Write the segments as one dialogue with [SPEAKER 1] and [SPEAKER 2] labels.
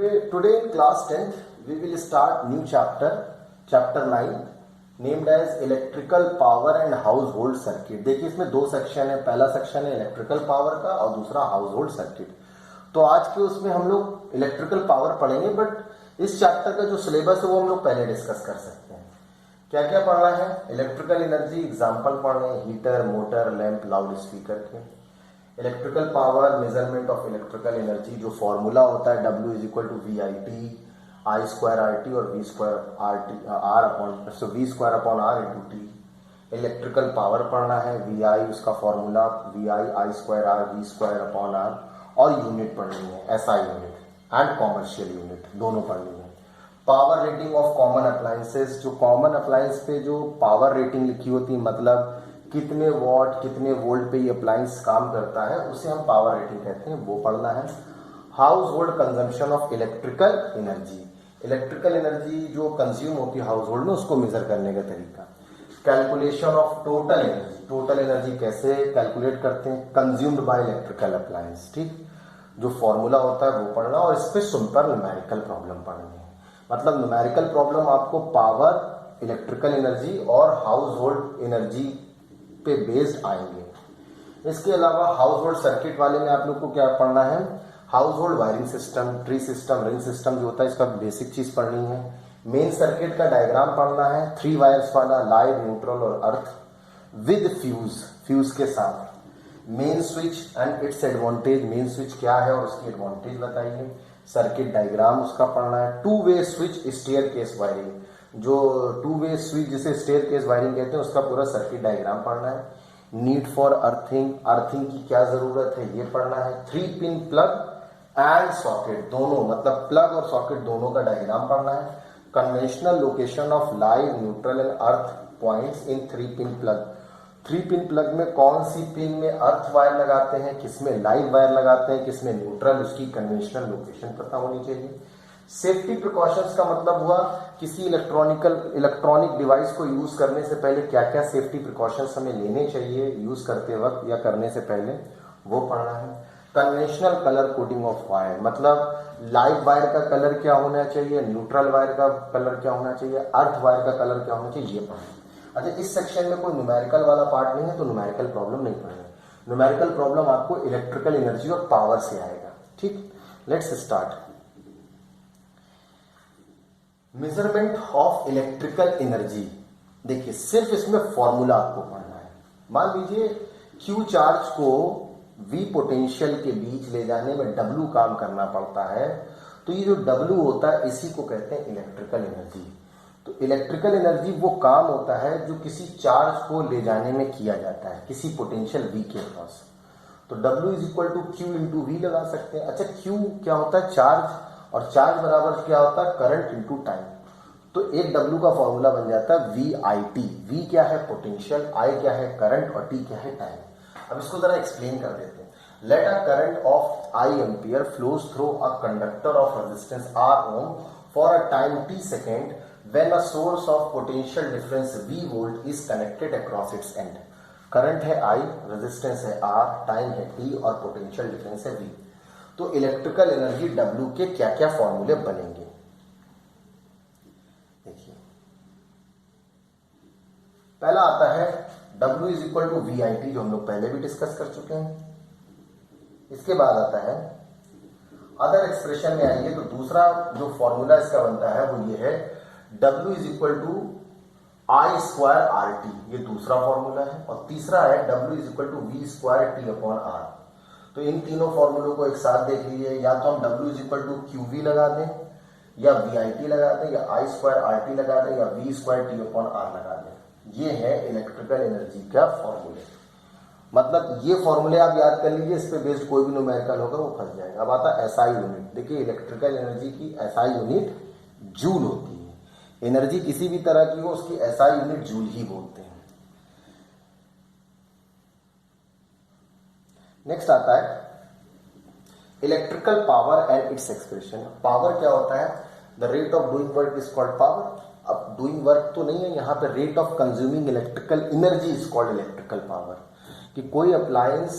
[SPEAKER 1] Today in class 10th we will start new chapter 9 named as electrical power and house hold circuit. देखिए इसमें दो section है, पहला section है electrical power का और दूसरा हाउस होल्ड सर्किट। तो आज के उसमें हम लोग इलेक्ट्रिकल पावर पढ़ेंगे, बट इस चैप्टर का जो सिलेबस है वो हम लोग पहले डिस्कस कर सकते हैं। क्या क्या पढ़ना है? इलेक्ट्रिकल एनर्जी एग्जाम्पल पढ़ने, heater, motor, lamp, loud speaker के। Electrical power, measurement of electrical energy, जो फॉर्मूला होता है W is equal to VIT, I square RT और V square R into T। Electrical power पढ़ना है, VI उसका फॉर्मूला VI I square R V square upon R, और unit पढ़नी है SI unit and commercial unit, दोनों पढ़नी है। Power rating of common appliances, जो कॉमन अप्लायंस पे जो पावर रेटिंग लिखी होती है, मतलब कितने वॉट कितने वोल्ट पे ये अप्लायंस काम करता है, उसे हम पावर रेटिंग कहते हैं, वो पढ़ना है। House hold consumption of electrical energy, electrical energy जो कंज्यूम होती है हाउस होल्ड में, उसको मेजर करने का तरीका। Calculation of total energy, total energy कैसे कैलकुलेट करते हैं, कंज्यूम्ड बाय इलेक्ट्रिकल अप्लायंस, ठीक, जो फॉर्मूला होता है वो पढ़ना, और इस पे सिंपल न्यूमेरिकल प्रॉब्लम पढ़नी है। मतलब न्यूमेरिकल प्रॉब्लम आपको पावर, इलेक्ट्रिकल एनर्जी और हाउस होल्ड एनर्जी पे बेस्ड आएंगे। इसके अलावा हाउस होल्ड सर्किट वाले में आप लोग को क्या पढ़ना है? House hold wiring system, tree system, ring system जो होता है, इसका बेसिक चीज पढ़नी है। मेन सर्किट का डायग्राम पढ़ना है, 3 वायर्स वाला, लाइव, न्यूट्रल और अर्थ, विद फ्यूज, फ्यूज के साथ। Main switch and it's advantage, main switch क्या है और उसकी एडवांटेज बताइए। सर्किट डायग्राम उसका पढ़ना है। 2 way switch staircase wiring, जो 2 वे स्विच जिसे स्टेयर केस वायरिंग कहते हैं, उसका पूरा सर्किट डायग्राम पढ़ना है। नीड फॉर अर्थिंग, अर्थिंग की क्या जरूरत है ये पढ़ना है। 3 पिन प्लग एंड सॉकेट, दोनों मतलब प्लग और सॉकेट दोनों का डायग्राम पढ़ना है। Conventional location of live, neutral and earth points in 3 pin plug, 3 pin plug में कौन सी पिन में अर्थ वायर लगाते हैं, किसमें लाइव वायर लगाते हैं, किसमें न्यूट्रल, उसकी कन्वेंशनल लोकेशन पता होनी चाहिए। सेफ्टी प्रिकॉशंस का मतलब हुआ किसी इलेक्ट्रॉनिक डिवाइस को यूज करने से पहले क्या क्या सेफ्टी प्रिकॉशंस हमें लेने चाहिए यूज करते वक्त या करने से पहले, वो पढ़ना है। Conventional colour coding of wire, मतलब लाइव वायर का कलर क्या होना चाहिए, न्यूट्रल वायर का कलर क्या होना चाहिए, अर्थ वायर का कलर क्या होना चाहिए, ये पढ़ना है। अच्छा, इस सेक्शन में कोई न्यूमेरिकल वाला पार्ट नहीं है, तो न्यूमेरिकल प्रॉब्लम नहीं पढ़ना है। न्यूमेरिकल प्रॉब्लम आपको इलेक्ट्रिकल एनर्जी और पावर से आएगा, ठीक। Let's start. Measurement of electrical energy, देखिए सिर्फ इसमें फॉर्मूला आपको पढ़ना है। मान लीजिए Q चार्ज को V पोटेंशियल के बीच ले जाने में W काम करना पड़ता है, तो ये जो W होता है इसी को कहते हैं इलेक्ट्रिकल एनर्जी। तो इलेक्ट्रिकल एनर्जी वो काम होता है जो किसी चार्ज को ले जाने में किया जाता है किसी पोटेंशियल V के पास। तो W is equal to Q into V लगा सकते हैं। अच्छा, Q क्या होता है? चार्ज, और चार्ज बराबर क्या होता है? Current into time. तो एक W का फॉर्मूला बन जाता है VIT। V क्या है? पोटेंशियल, I क्या है? करंट, और T क्या है? टाइम। अब इसको जरा एक्सप्लेन कर देते हैं। Let a current of I ampere flows through a conductor of resistance R ohm for a time T second when a source of potential difference V volt is connected across its end। Current है I, resistance है R, time है T और potential difference है V। तो electrical energy W के क्या क्या फॉर्मूले बनेंगे, देखिए। पहला आता है W is equal to VIT, जो हम लोग पहले भी डिस्कस कर चुके हैं। इसके बाद आता है अदर एक्सप्रेशन में आइए, तो दूसरा जो फॉर्मूला इसका बनता है वो ये है W is equal to I square RT, ये दूसरा फॉर्मूला है। और तीसरा है W is equal to V square T upon R। तो इन तीनों फॉर्मूलों को एक साथ देख लीजिए, या तो हम W is equal to QV लगा दें, या VIT लगा दें, या I स्क्वायर RT लगा दें, या V square T upon R लगा दें। ये है इलेक्ट्रिकल एनर्जी का फॉर्मूले। मतलब ये फॉर्मूले आप याद कर लीजिए, इस पे बेस्ड कोई भी न्यूमेरिकल होगा वो फंस जाएगा। अब आता है SI यूनिट। देखिए इलेक्ट्रिकल एनर्जी की SI यूनिट जूल होती है। एनर्जी किसी भी तरह की हो उसकी SI यूनिट जूल ही बोलते हैं। नेक्स्ट आता है electrical power and its expression. Power क्या होता है? The rate of doing work is called power. अब डूइंग वर्क तो नहीं है यहाँ पे, rate of consuming electrical energy is called electrical power. कि कोई अप्लायंस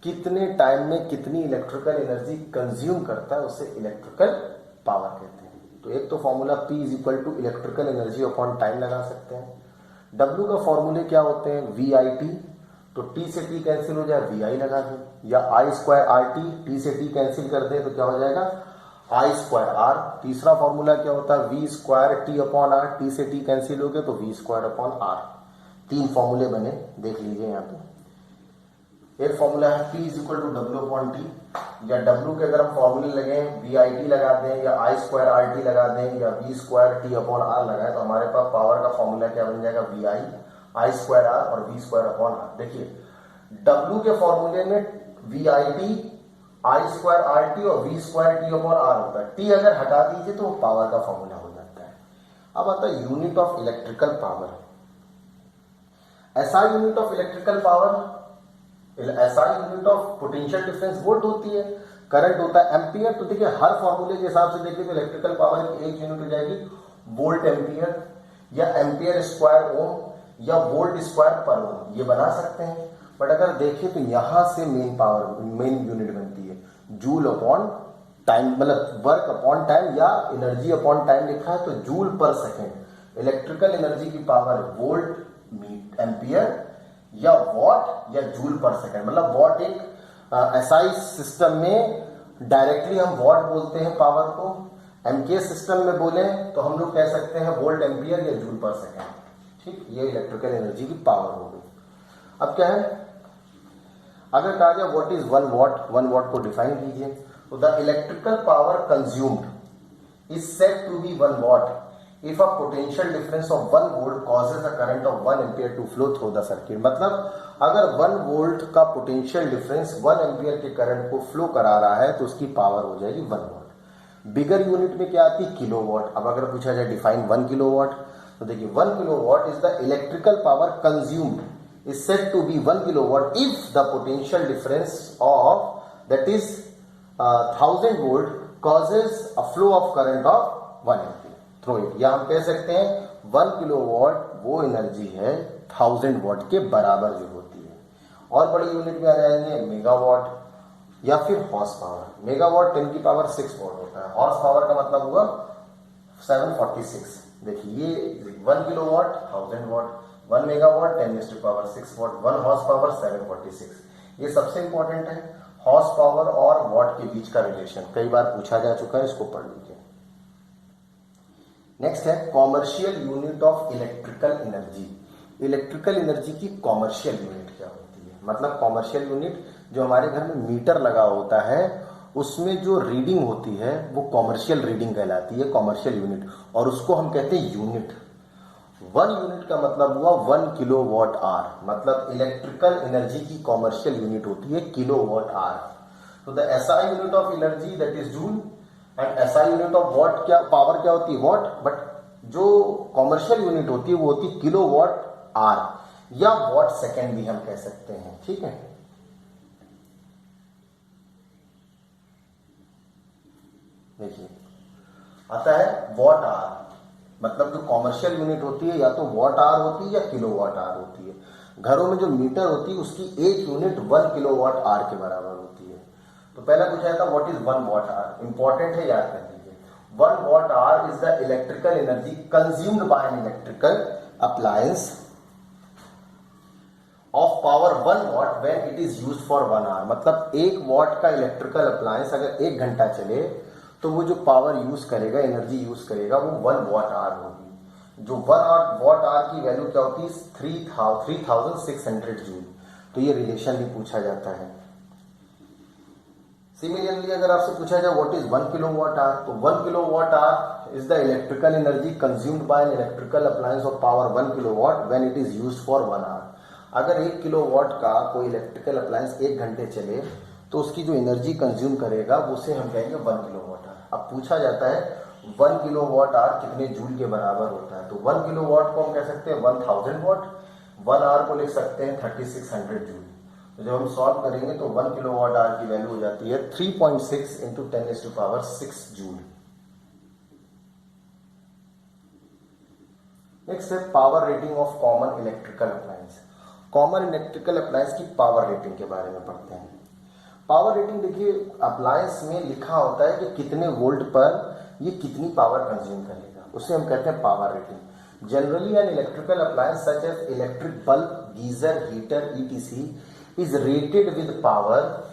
[SPEAKER 1] कितने टाइम में कितनी इलेक्ट्रिकल एनर्जी कंज्यूम करता है उसे इलेक्ट्रिकल पावर कहते हैं। तो एक तो formula P is equal to electrical energy upon time लगा सकते हैं। W का फॉर्मूले क्या होते हैं, VIT, तो T से T कैंसिल हो जाए VI लगा दें, या I स्क्वायर RT, T से T कैंसिल कर दें तो क्या हो जाएगा I स्क्वायर R। तीसरा फॉर्मूला क्या होता है V square T upon R, T से T कैंसिल हो गया तो V स्क्वायर अपॉन R। तीन फॉर्मूले बने, देख लीजिए यहाँ पे। एक फॉर्मूला है P is equal to W upon T, या W के अगर हम फॉर्मूले लगे VIT लगा दें, या I स्क्वायर RT लगा दें, या V square T upon R लगाए तो हमारे पास पावर का फॉर्मूला क्या बन जाएगा VI I स्क्वायर R और V स्क्वायर अपॉन R। देखिए W के फॉर्मूले में VIT I स्क्वायर RT और V square T upon R होता है। T अगर हटा दीजिए तो पावर का फॉर्मूला हो जाता है। अब आता है unit of electrical power. SI unit of electrical power, SI unit of potential difference volt होती है, करंट होता है एम्पियर। तो देखिए हर फॉर्मूले के हिसाब से देखिए तो इलेक्ट्रिकल पावर की एक यूनिट हो जाएगी वोल्ट एम्पियर, या एम्पियर स्क्वायर ओम, या वोल्ट स्क्वायर पर ओम, ये बना सकते हैं। बट अगर देखें तो यहां से मेन पावर, मेन यूनिट बनती है जूल अपॉन टाइम, मतलब वर्क अपॉन टाइम या एनर्जी अपॉन टाइम लिखा है तो जूल पर सेकेंड। इलेक्ट्रिकल एनर्जी की पावर वोल्ट एम्पियर या वॉट या जूल पर सेकेंड, मतलब वॉट एक SI सिस्टम में डायरेक्टली हम वॉट बोलते हैं पावर को, MK सिस्टम में बोले तो हम लोग कह सकते हैं वोल्ट एम्पियर या जूल पर सेकेंड। ठीक, ये इलेक्ट्रिकल एनर्जी की पावर हो गई। अब क्या है, अगर कहा जाए व्हाट इज 1 वॉट, 1 वॉट को डिफाइन कीजिए तो the electrical power consumed is said to be 1 watt if a potential difference of 1 volt causes a current of 1 ampere to flow through the circuit। मतलब अगर 1 वोल्ट का potential difference 1 ampere के current को flow करा रहा है तो उसकी पावर हो जाएगी 1 वॉट। बिगर यूनिट में क्या आती है, किलोवाट। अब अगर पूछा जाए डिफाइन 1 किलोवाट तो देखिए 1 kilowatt is the electrical power consumed is said to be 1 kilowatt if the potential difference of that is 1000 volt causes a flow of current of 1 ampere through it. या हम कह सकते हैं 1 किलोवाट वो energy है 1000 what के बराबर जो होती है। और बड़ी यूनिट में आ जाएंगे मेगावाट या फिर हॉर्स पावर। मेगावाट 10 की पावर 6 वॉट होता है, हॉर्स पावर का मतलब हुआ 746। देखिए ये 1 किलोवाट 1000 वॉट, 1 मेगावाट 10 की पावर 6 वॉट, 1 हॉर्स पावर 746। ये सबसे इंपॉर्टेंट है, हॉर्स पावर और वॉट के बीच का रिलेशन कई बार पूछा जा चुका है, इसको पढ़ लीजिए। नेक्स्ट है commercial unit of electrical energy. Electrical energy की कॉमर्शियल यूनिट क्या होती है, मतलब कॉमर्शियल यूनिट जो हमारे घर में मीटर लगा होता है उसमें जो रीडिंग होती है वो कॉमर्शियल रीडिंग कहलाती है, कॉमर्शियल यूनिट, और उसको हम कहते हैं यूनिट। 1 यूनिट का मतलब हुआ 1 किलोवाट आवर, मतलब इलेक्ट्रिकल एनर्जी की कॉमर्शियल यूनिट होती है किलोवाट आवर। तो the SI unit of energy that is joule and SI unit of what, क्या पावर क्या होती है वॉट, बट जो कॉमर्शियल यूनिट होती है वो होती है किलोवाट आवर या वॉट सेकेंड भी हम कह सकते हैं। ठीक है, देखिए आता है वॉट आवर, मतलब जो कॉमर्शियल यूनिट होती है या तो वॉट आवर होती है या किलोवाट आवर होती है। घरों में जो मीटर होती है उसकी एक यूनिट 1 किलोवाट आवर के बराबर होती है। तो पहला पूछा था what is 1 watt hour, important है, याद कर लीजिए। 1 watt hour is the electrical energy consumed by an electrical appliance of power 1 watt when it is used for 1 hour. मतलब 1 वॉट का इलेक्ट्रिकल अप्लायंस अगर 1 घंटा चले तो वो जो पावर यूज करेगा, एनर्जी यूज करेगा, वो 1 वॉट आवर होगी। जो 1 वॉट आवर की वैल्यू क्या होती है 3600 जूल। तो ये रिलेशन भी पूछा जाता है। सिमिलरली अगर आपसे पूछा जाए व्हाट इज 1 किलोवाट आवर, तो 1 kilowatt hour is the electrical energy consumed by an electrical appliance of power 1 kilowatt when it is used for 1 hour. अगर 1 किलोवाट का कोई इलेक्ट्रिकल अप्लायंस 1 घंटे चले तो उसकी जो एनर्जी कंज्यूम करेगा उसे हम कहेंगे 1 किलोवाट आवर। अब पूछा जाता है 1 किलोवाट आवर कितने जूल के बराबर होता है, तो 1 किलोवाट को हम कह सकते हैं 1000 वॉट, 1 आवर को लिख सकते हैं 3600 जूल। तो जब हम सॉल्व करेंगे तो 1 किलोवाट आवर की वैल्यू हो जाती है 3.6 इंटू 10⁻⁶ जूल। नेक्स्ट है power rating of common electrical appliance. Common electrical appliance की पावर रेटिंग के बारे में पढ़ते हैं। पावर रेटिंग देखिए अप्लायंस में लिखा होता है कि कितने वोल्ट पर ये कितनी पावर कंज्यूम करेगा, उसे हम कहते हैं power rating. Generally an electrical appliance such as electric bulb, geyser, heater, ETC is rated with power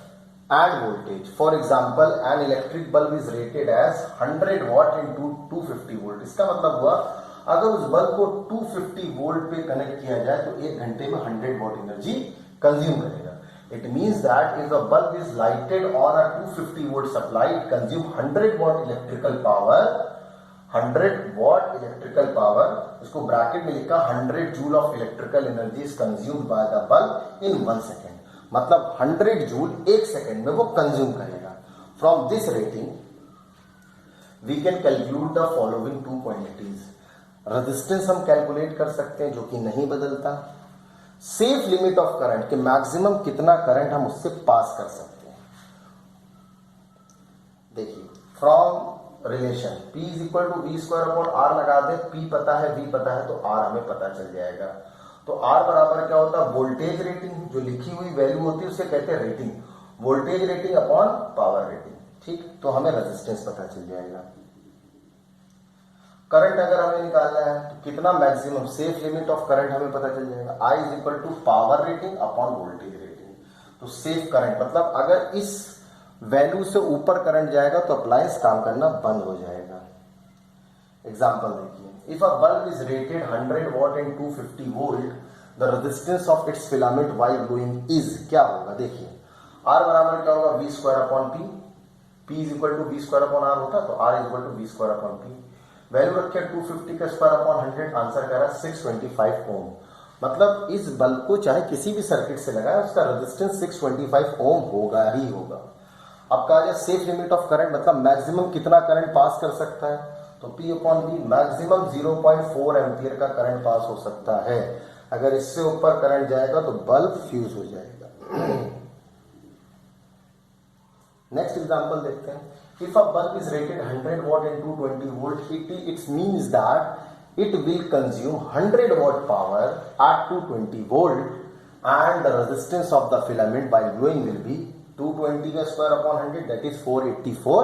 [SPEAKER 1] and voltage. For example, an electric bulb is rated as 100 watt into 250 volt. इसका मतलब हुआ अगर उस बल्ब को 250 volt पे connect किया जाए तो 1 घंटे में 100 वॉट एनर्जी कंज्यूम करेगा। It means that if a bulb is lighted on a 250 volt supply, it consume 100 watt electrical power. 100 watt electrical power, इसको ब्रैकेट में लिखा 100 joule of electrical energy is consumed by the bulb in 1 second. मतलब 100 joule 1 second में वो consume करेगा। From this rating we can calculate the following 2 quantities. Resistance हम calculate कर सकते हैं जो कि नहीं बदलता। सेफ लिमिट ऑफ करंट कि मैक्सिमम कितना करंट हम उससे पास कर सकते हैं। देखिए from relation P is equal to we square upon are लगा दे। P पता है, V पता है, तो R हमें पता चल जाएगा। तो R बराबर क्या होता है, वोल्टेज रेटिंग, जो लिखी हुई वैल्यू होती है उसे कहते हैं rating, voltage rating upon power rating. ठीक, तो हमें रेजिस्टेंस पता चल जाएगा। करंट अगर हमें निकालना है तो कितना maximum safe limit of current हमें पता चल जाएगा। I is equal to power rating upon voltage rating. तो सेफ करंट मतलब अगर इस वैल्यू से ऊपर करंट जाएगा तो अप्लायंस काम करना बंद हो जाएगा। एग्जाम्पल देखिए, if a bulb is rated 100 watt and 250 volt, the resistance of its filament while glowing is क्या होगा। देखिए R बराबर क्या होगा, V square upon P। P is equal to V square upon R होता तो R is equal to V square upon P। Value रखे 250 का स्क्वायर अपॉन 100, आंसर कह रहा है 625 ओम। मतलब इस बल्ब को चाहे किसी भी सर्किट से लगाए उसका रेजिस्टेंस 625 ओम होगा ही होगा। अब कहा जाए सेफ लिमिट ऑफ करंट मतलब मैक्सिमम कितना करंट पास कर सकता है, तो P upon V maximum 0.4 ampere का करंट पास हो सकता है। अगर इससे ऊपर करंट जाएगा तो बल्ब फ्यूज हो जाएगा। नेक्स्ट एग्जांपल देखते हैं। If a bulb is rated 100 watt and 220 volt, it means that it will consume 100 watt power at 220 volt and the resistance of the filament by glowing will be 220 का square upon 100 that is 484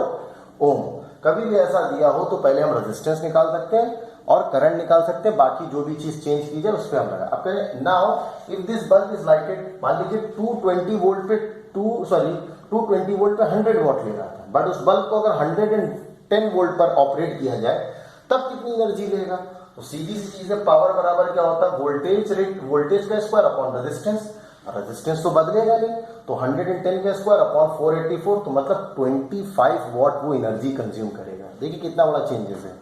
[SPEAKER 1] ओम। कभी भी ऐसा दिया हो तो पहले हम resistance निकाल सकते हैं और करंट निकाल सकते हैं, बाकी जो भी चीज चेंज की जाए उस पर हम लगा। अब कहें now if this bulb is lighted, मान लीजिए 220 वोल्ट पे 220 वोल्ट पे 100 वॉट ले रहा था, बट उस बल्ब को अगर 110 वोल्ट पर ऑपरेट किया जाए तब कितनी एनर्जी लेगा। तो सीधी सी चीज है, पावर बराबर क्या होता है, वोल्टेज का स्क्वायर अपॉन रेजिस्टेंस। रेजिस्टेंस तो बदलेगा नहीं, तो 110 का स्क्वायर अपॉन 484, तो मतलब 25 वॉट वो एनर्जी कंज्यूम करेगा। देखिए कितना बड़ा चेंजेस है।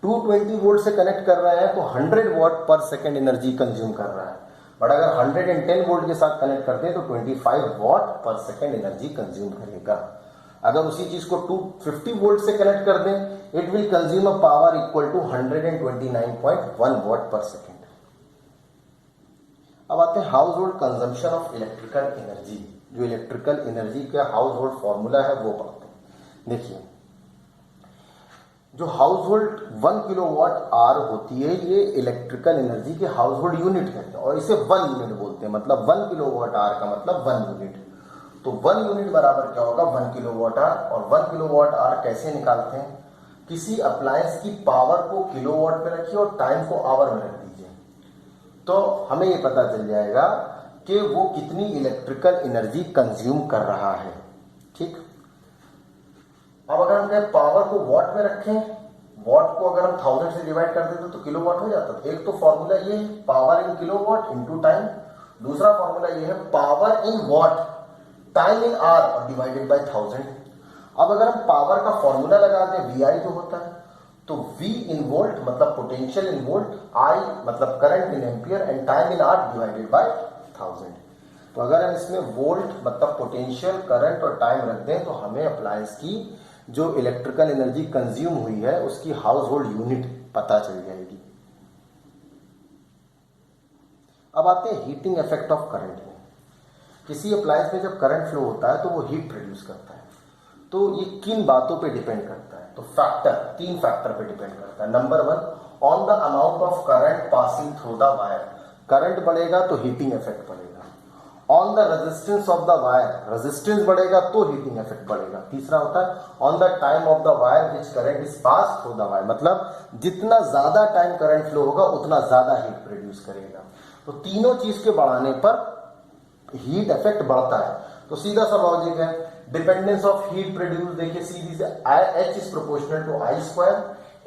[SPEAKER 1] 220 वोल्ट से कनेक्ट कर रहे हैं तो 100 what per second energy consume कर रहा है, बट अगर 110 वोल्ट के साथ कनेक्ट करते हैं तो 25 what per second energy consume करेगा। अगर उसी चीज को 250 वोल्ट से कनेक्ट कर दें, it will consume a power equal to 129.1 watt per second. अब आते हैं household consumption of electrical energy. जो इलेक्ट्रिकल एनर्जी का हाउस होल्ड फॉर्मूला है वो पढ़ते हैं। देखिए जो हाउस होल्ड 1 किलोवाट आर होती है, ये इलेक्ट्रिकल एनर्जी के हाउस होल्ड यूनिट कहते हैं और इसे 1 यूनिट बोलते हैं। मतलब 1 किलोवाट आर का मतलब 1 यूनिट। तो 1 यूनिट बराबर क्या होगा, 1 किलोवाट आर। और 1 किलोवाट आर कैसे निकालते हैं, किसी अप्लायंस की पावर को किलोवाट में रखिए और टाइम को आवर में रख दीजिए, तो हमें ये पता चल जाएगा कि वो कितनी इलेक्ट्रिकल एनर्जी कंज्यूम कर रहा है। ठीक, अब अगर हम कहें पावर को वॉट में रखें, वॉट को अगर हम 1000 से डिवाइड कर देते तो किलो वॉट हो जाता। एक तो फॉर्मूला ये है power in kilo watt into time, दूसरा फॉर्मूला ये है power in what time in are और डिवाइडेड बाय 1000। अब अगर हम पावर का फॉर्मूला लगा दें, VI जो होता है, तो V इन वोल्ट मतलब पोटेंशियल इन वोल्ट, I मतलब current in ampere and time in are divided by 1000। तो अगर हम इसमें वोल्ट मतलब पोटेंशियल, करंट और टाइम रख दें तो हमें अप्लायंस की जो इलेक्ट्रिकल एनर्जी कंज्यूम हुई है उसकी हाउस होल्ड यूनिट पता चल जाएगी। अब आते हैं हीटिंग इफेक्ट ऑफ करंट में। किसी अप्लायंस में जब करंट फ्लो होता है तो वो हीट प्रोड्यूस करता है, तो ये किन बातों पे डिपेंड करता है, तो तीन फैक्टर पे डिपेंड करता है। Number 1, on the amount of current passing through the wire. Current बढ़ेगा तो हीटिंग इफेक्ट बढ़ेगा। On the resistance of the wire, resistance बढ़ेगा तो हीटिंग इफेक्ट बढ़ेगा। तीसरा होता है on the time of the wire which current is pass through the wire, मतलब जितना ज्यादा टाइम करंट फ्लो होगा उतना ज्यादा हीट प्रोड्यूस करेगा। तो तीनों चीज के बढ़ाने पर हीट इफेक्ट बढ़ता है। तो सीधा सा लॉजिक है, डिपेंडेंस ऑफ हीट प्रोड्यूस, देखिए सीधी से H is proportional to I square,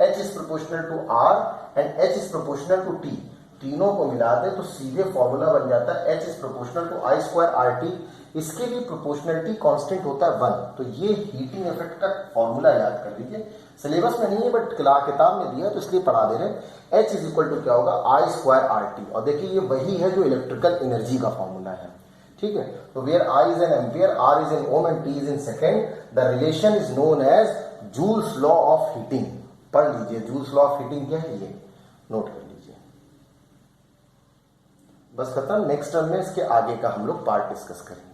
[SPEAKER 1] H is proportional to R and H is proportional to T। तीनों को मिला दे तो सीधे फॉर्मूला बन जाता है H is proportional to I square RT। इसके लिए प्रोपोर्शनलिटी कांस्टेंट होता है 1। तो ये हीटिंग इफेक्ट का फॉर्मूला याद कर लीजिए, सिलेबस में नहीं है बट किताब में दिया है तो इसलिए पढ़ा दे रहे। H इज इक्वल टू क्या होगा I स्क्वायर RT, और देखिए ये वही है जो इलेक्ट्रिकल एनर्जी का फॉर्मूला है, ठीक है। तो where I is an ampere, R is in ohm and T is in second, the relation is known as Joule's law of heating. पढ़ लीजिए जूल्स लॉ ऑफ हीटिंग क्या है, ये नोट कर लीजिए। बस खत्म। नेक्स्ट टर्म में इसके आगे का हम लोग पार्ट डिस्कस करेंगे।